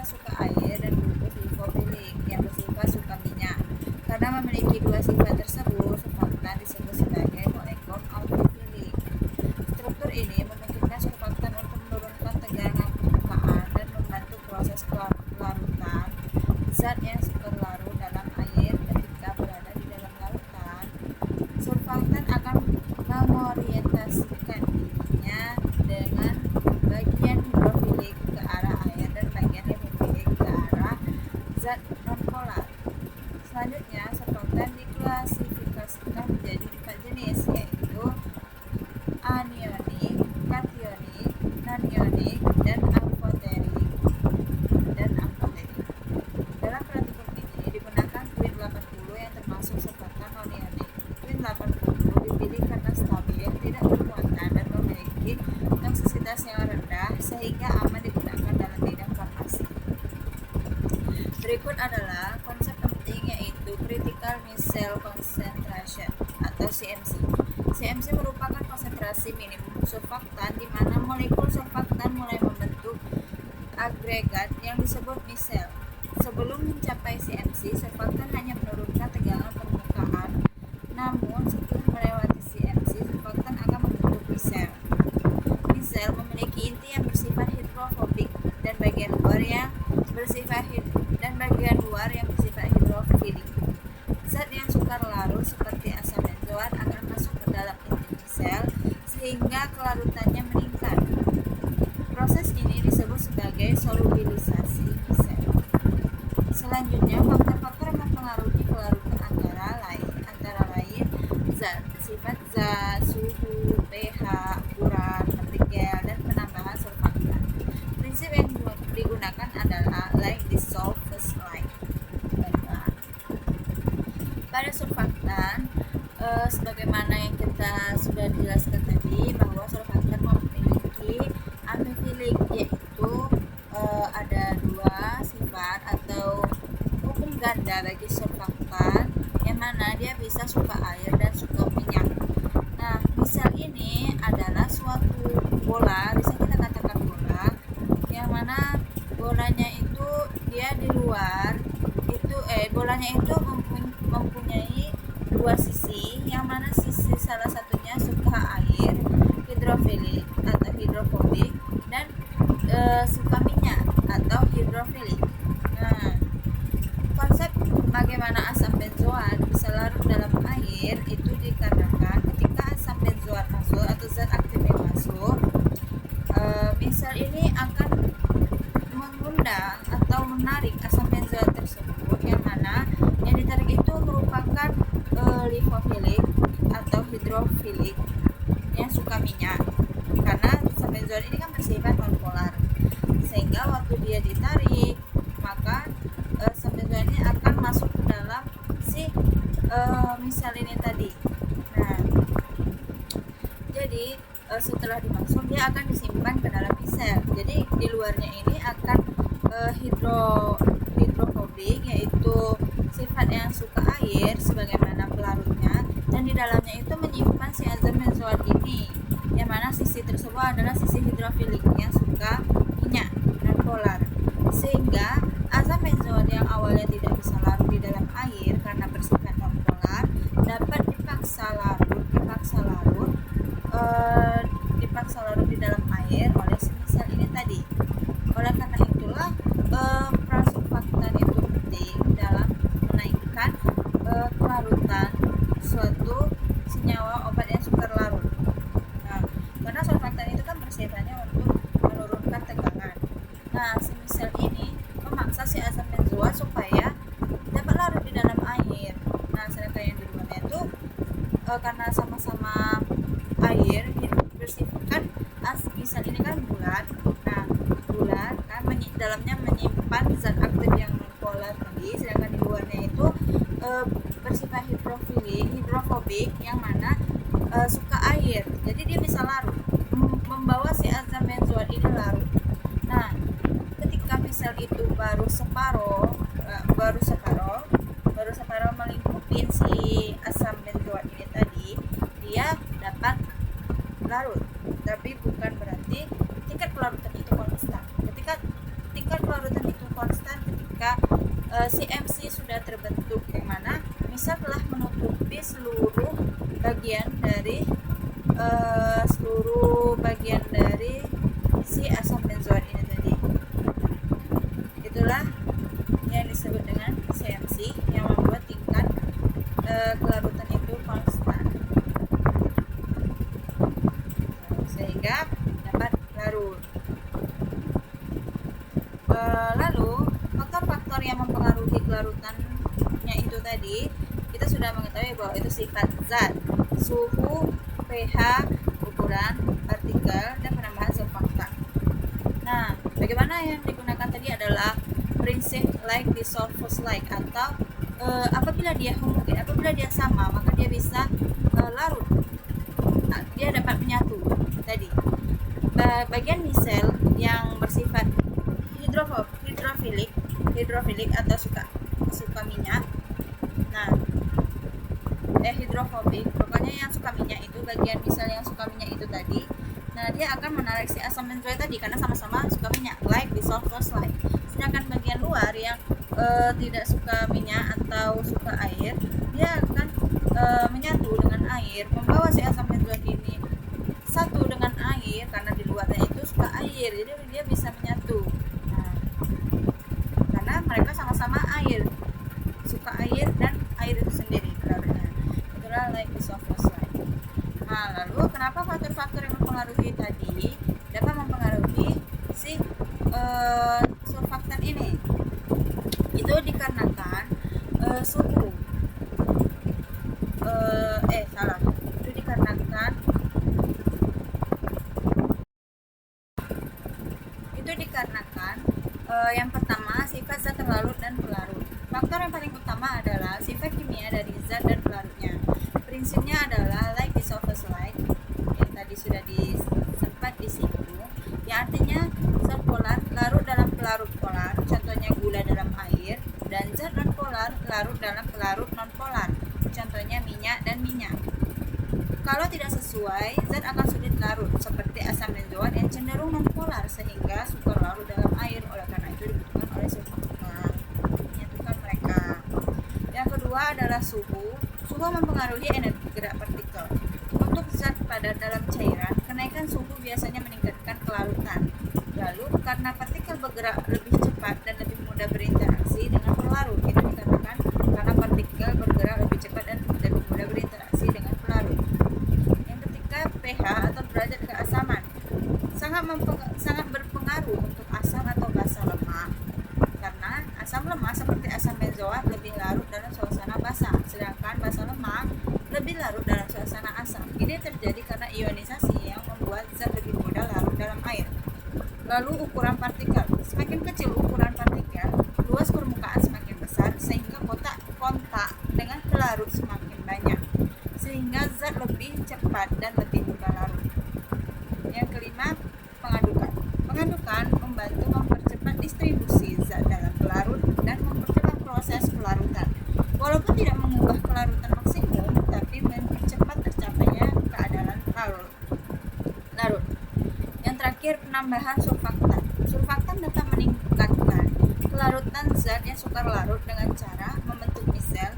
suka air dan glukus lipofilik yang bersifat suka minyak. Karena memiliki dua sifat tersebut, surfaktan disebut sebagai molekul alkofilik. Struktur ini memungkinkan surfaktan untuk menurunkan tegangan permukaan dan membantu proses kelarutan zat yang suka larut dalam air. Ketika berada di dalam larutan, surfaktan akan mengorientasikan dirinya dengan bagian hidrofilik ke arah air dan bagian lipofilik ke arah zat nonpolar. Selanjutnya, surfaktan diklasifikasikan menjadi 4 jenis, yaitu anionik, kationik, non-ionik, dan amfoterik. Dalam praktikum ini digunakan Queen 80 yang termasuk surfaktan non-ionik. Queen 80 dipilih karena stabil, tidak bermuatan, dan memiliki toksisitas yang rendah sehingga aman digunakan dalam bidang farmasi. Berikut adalah konsep penting, yaitu Critical Micelle Concentration atau CMC. CMC merupakan konsentrasi minimum surfaktan di mana molekul surfaktan mulai membentuk agregat yang disebut micelle. Sebelum mencapai CMC, surfaktan hanya menurunkan tegangan permukaan. Namun, setelah melewati CMC, surfaktan akan membentuk micelle. Micelle memiliki inti yang bersifat hidrofobik dan bagian luar yang bersifat hidrofilik. Zat yang sukar larut seperti asam benzoat akan masuk ke dalam inti micelle sehingga kelarutannya meningkat. Proses ini disebut sebagai solubilisasi micelle. Selanjutnya, faktor-faktor yang mempengaruhi kelarutan antara lain zat, sifat zat, suhu, pH, ukuran, partikel, dan penambahan surfaktan. Prinsip yang digunakan adalah like dissolve first like. Pada surfaktan, sebagaimana yang kita sudah jelaskan tadi, bahwa surfaktan memiliki amfifilik, yaitu ada dua sifat atau hukum ganda bagi surfaktan, yang mana dia bisa suka air dan suka minyak. Nah, misal ini adalah suatu bola, bisa kita katakan bola, yang mana bolanya itu dia di luar, bolanya itu mempunyai dua sisi, yang mana sisi salah satunya suka air, hidrofilik atau hidrofobik, dan suka minyak atau hidrofilik. Nah, konsep bagaimana asam benzoat bisa larut dalam air itu dikarenakan ketika asam benzoat masuk atau zat aktif yang masuk, misal ini akan mengundang atau menarik asam benzoat tersebut, yang mana yang ditarik itu merupakan lipofilik atau hidrofilik yang suka minyak. Karena asam benzoat ini kan bersifat nonpolar, sehingga waktu dia ditarik, maka asam benzoat ini akan masuk ke dalam si misal ini tadi. Nah, jadi setelah dimasuk, dia akan disimpan ke dalam micelle. Jadi di luarnya ini akan hidrofobik, yaitu sifat yang suka air sebagaimana pelarutnya, dan di dalamnya itu menyimpan si asam benzoat ini, yang mana sisi tersebut adalah sisi hidrofilik yang suka minyak nonpolar, sehingga asam benzoat yang awalnya tidak bisa larut di dalam air karena bersifat nonpolar dapat dipaksa larut di dalam air oleh si micelle ini tadi. Oleh karena itulah prasurfaktan itu penting dalam menaikkan kelarutan suatu senyawa obat yang sukar larut. Nah, karena surfaktan itu kan bersifatnya untuk menurunkan tegangan. Nah, si micelle ini memaksa si asam benzoat supaya dapat larut di dalam air. Nah, sedangkan yang di luarnya itu karena sama-sama air bersifat misal ini kan bulat. Nah, bulat kan dalamnya menyimpan zat aktif yang nonpolar tadi, sedangkan di luarnya itu bersifat hidrofobik, yang mana suka air. Jadi dia bisa larut, membawa si asam benzoat ini larut. Nah, ketika misal itu baru separoh melingkupi si asam benzoat ini tadi, dia dapat larut. Tapi bukan berarti tingkat kelarutan itu konstan. Ketika tingkat kelarutan itu menutupi seluruh bagian dari si asam benzoat ini tadi. Itulah yang disebut dengan CMC, yang membuat tingkat kelarutan itu konstan sehingga dapat larut. Lalu faktor-faktor yang mempengaruhi kelarutannya itu tadi, kita sudah mengetahui bahwa itu sifat zat, suhu, pH, ukuran, partikel, dan penambahan surfaktan. Nah, bagaimana yang digunakan tadi adalah prinsip like dissolve first like, atau apabila dia homogen, apabila dia sama, maka dia bisa larut. Nah, dia dapat menyatu tadi. Bagian misel yang bersifat hidrofilik atau suka minyak. Nah, hidrofobik, pokoknya yang suka minyak itu, bagian misel yang suka minyak itu tadi. Nah, dia akan menarik si asam benzoat tadi karena sama-sama suka minyak, like dissolve first like. Sedangkan bagian luar yang tidak suka minyak atau suka air, dia akan menyatu dengan air, membawa si asam benzoat ini satu dengan air karena di luarnya itu suka air, jadi dia bisa menyatu. Nah, karena mereka sama-sama air, suka air dan air itu sendiri keluarnya. Itulah like dissolve first like. Nah, lalu kenapa faktor-faktor yang mempengaruhi tadi dapat mempengaruhi si surfaktan ini? Itu dikarenakan suhu. Itu dikarenakan yang pertama sifat zat terlarut dan pelarut. Faktor yang paling utama adalah sifat kimia dari zat dan pelarutnya. Prinsipnya adalah like dissolve first like, yang tadi sudah sempat disinggung, yang artinya zat polar larut dalam pelarut polar, contohnya gula dalam air, dan zat non polar larut dalam pelarut non polar, contohnya minyak dan minyak. Kalau tidak sesuai, zat akan sulit larut, seperti asam benzoat yang cenderung non-polar sehingga sukar larut dalam air. Oleh karena itu dibutuhkan oleh surfaktan menyatukan mereka. Yang kedua adalah suhu. Suhu mempengaruhi energi gerak partikel. Untuk zat padat dalam cairan, kenaikan suhu biasanya meningkatkan kelarutan. Lalu, karena partikel bergerak lebih cepat dan lebih mudah berinteraksi dengan pelarut, itu dikatakan karena partikel bergerak lebih cepat dan lebih mudah berinteraksi dengan pelarut. pH atau derajat keasaman sangat berpengaruh untuk asam atau basa lemak, karena asam lemak seperti asam benzoat lebih larut dalam suasana basah, sedangkan basa lemak lebih larut dalam suasana asam. Ini terjadi karena ionisasi yang membuat zat lebih mudah larut dalam air. Lalu ukuran partikel, semakin kecil ukuran partikel, luas permukaan semakin besar, sehingga kontak dengan pelarut semakin banyak, sehingga zat lebih cepat dan lebih mudah larut. Yang kelima, pengadukan. Pengadukan membantu mempercepat distribusi zat dalam pelarut dan mempercepat proses pelarutan. Walaupun tidak mengubah kelarutan maksimum, tapi mempercepat tercapainya keadaan larut. Yang terakhir, penambahan surfaktan. Surfaktan dapat meningkatkan kelarutan zat yang sukar larut dengan cara membentuk misel.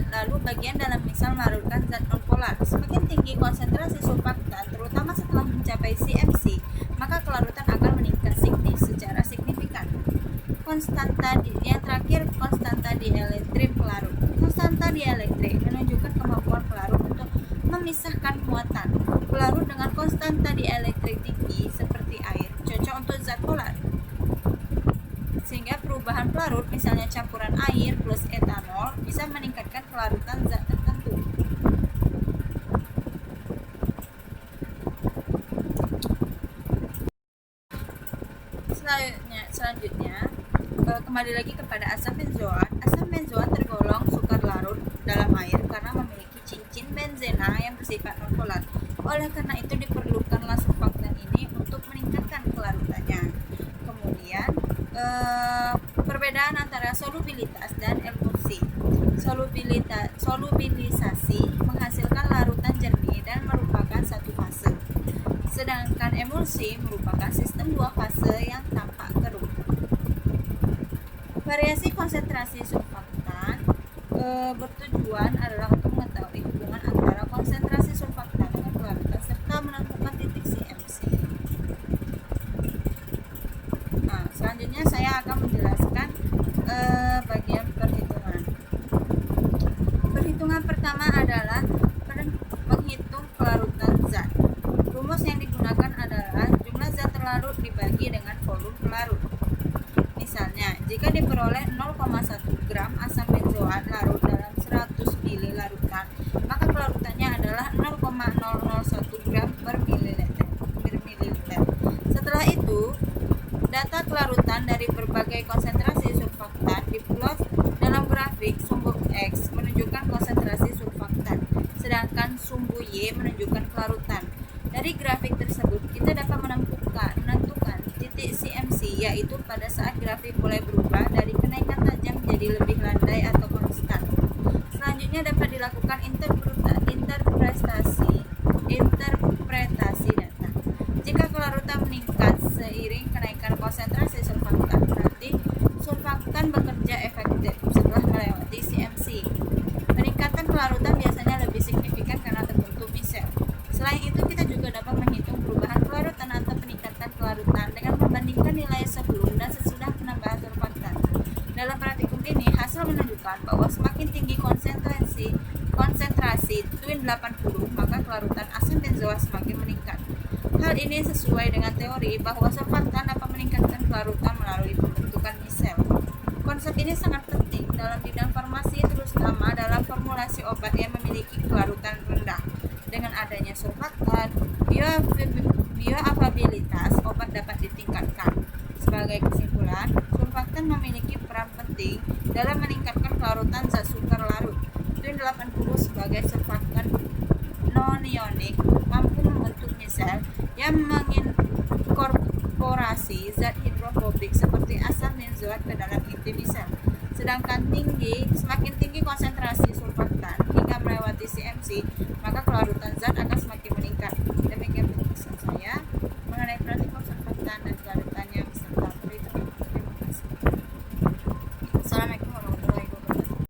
Lalu bagian dalam misal melarutkan zat non-polar. Semakin tinggi konsentrasi surfaktan, terutama setelah mencapai CMC, maka kelarutan akan meningkat secara signifikan. Yang terakhir, konstanta dielektrik pelarut. Konstanta dielektrik menunjukkan kemampuan pelarut untuk memisahkan muatan. Pelarut dengan konstanta dielektrik tinggi seperti air cocok untuk zat polar, sehingga perubahan pelarut, misalnya campuran air plus etanol, bisa meningkatkan kelarutan zat tertentu. Selanjutnya, kembali lagi kepada asam benzoat. Asam benzoat tergolong sukar larut dalam air karena memiliki cincin benzena yang bersifat non-polar. Oleh karena itu diperlukanlah surfaktan ini untuk meningkatkan kelarutannya. Kemudian, perbedaan antara solubilitas dan emulsi. Solubilisasi menghasilkan larutan jernih dan merupakan satu fase, sedangkan emulsi merupakan sistem dua fase yang tampak keruh. Variasi konsentrasi surfaktan bertujuan adalah untuk mili larutan, maka kelarutannya adalah 0,001 gram per mililiter. Setelah itu, data kelarutan dari berbagai konsentrasi surfaktan diplot dalam grafik. Sumbu X menunjukkan konsentrasi surfaktan, sedangkan sumbu Y menunjukkan kelarutan. Dari grafik tersebut, kita dapat menentukan titik CMC, yaitu pada saat grafik mulai berubah dari kenaikan tajam menjadi lebih landai atau konstan. Selanjutnya dapat dilakukan interpretasi data. Jika kelarutan meningkat seiring kenaikan konsentrasi surfaktan, berarti surfaktan bekerja efektif setelah melewati CMC. Peningkatan kelarutan biasanya lebih signifikan karena terbentuk misel. Selain itu, kita juga dapat menghitung perubahan kelarutan atau peningkatan kelarutan dengan membandingkan nilai sebelum dan sesudah penambahan surfaktan. Dalam praktikum ini, hasil menunjukkan bahwa semakin tinggi konsentrasi twin 80, maka kelarutan asam benzoat semakin meningkat. Hal ini sesuai dengan teori bahwa surfaktan dapat meningkatkan kelarutan melalui pembentukan misel. Konsep ini sangat penting dalam bidang farmasi, terutama dalam formulasi obat yang memiliki kelarutan rendah. Dengan adanya surfaktan, bioavailabilitas obat dapat ditingkatkan. Sebagai kesimpulan, surfaktan memiliki peran penting dalam meningkatkan kelarutan zat sukar larut. Twin 80 sebagai surfaktan non-ionik mampu membentuk misel yang menginkorporasi zat hidrofobik seperti asam benzoat ke dalam inti misel. Sedangkan semakin tinggi konsentrasi surfaktan hingga melewati CMC, maka kelarutan zat akan